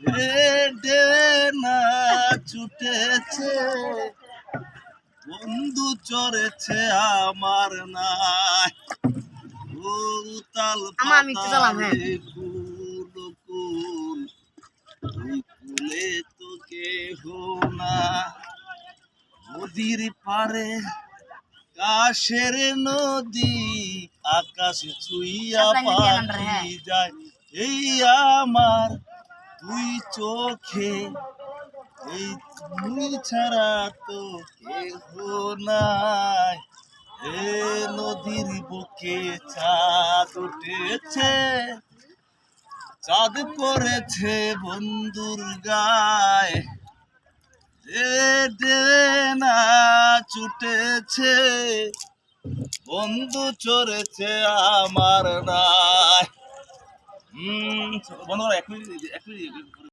হেডে না ছুটেছে, বন্ধু চড়েছে আমার নাই। ও উতাল পাতালে কুল কুল, ওই কুলে তো কেহ না। নদীর পারে কাশের নদী, আকাশ ছুঁইয়া পাখি যায়। এই আমার তুই চোখে, এই তুই ছাড়া তো কেহ নাই। এ নদীর বুকে চাঁদ উঠেছে, চাঁদ পড়েছে বন্ধুর গায়ে। দে না ছুটেছে, বন্ধু চড়েছে আমার নাই। বন্ধু এক মিনিট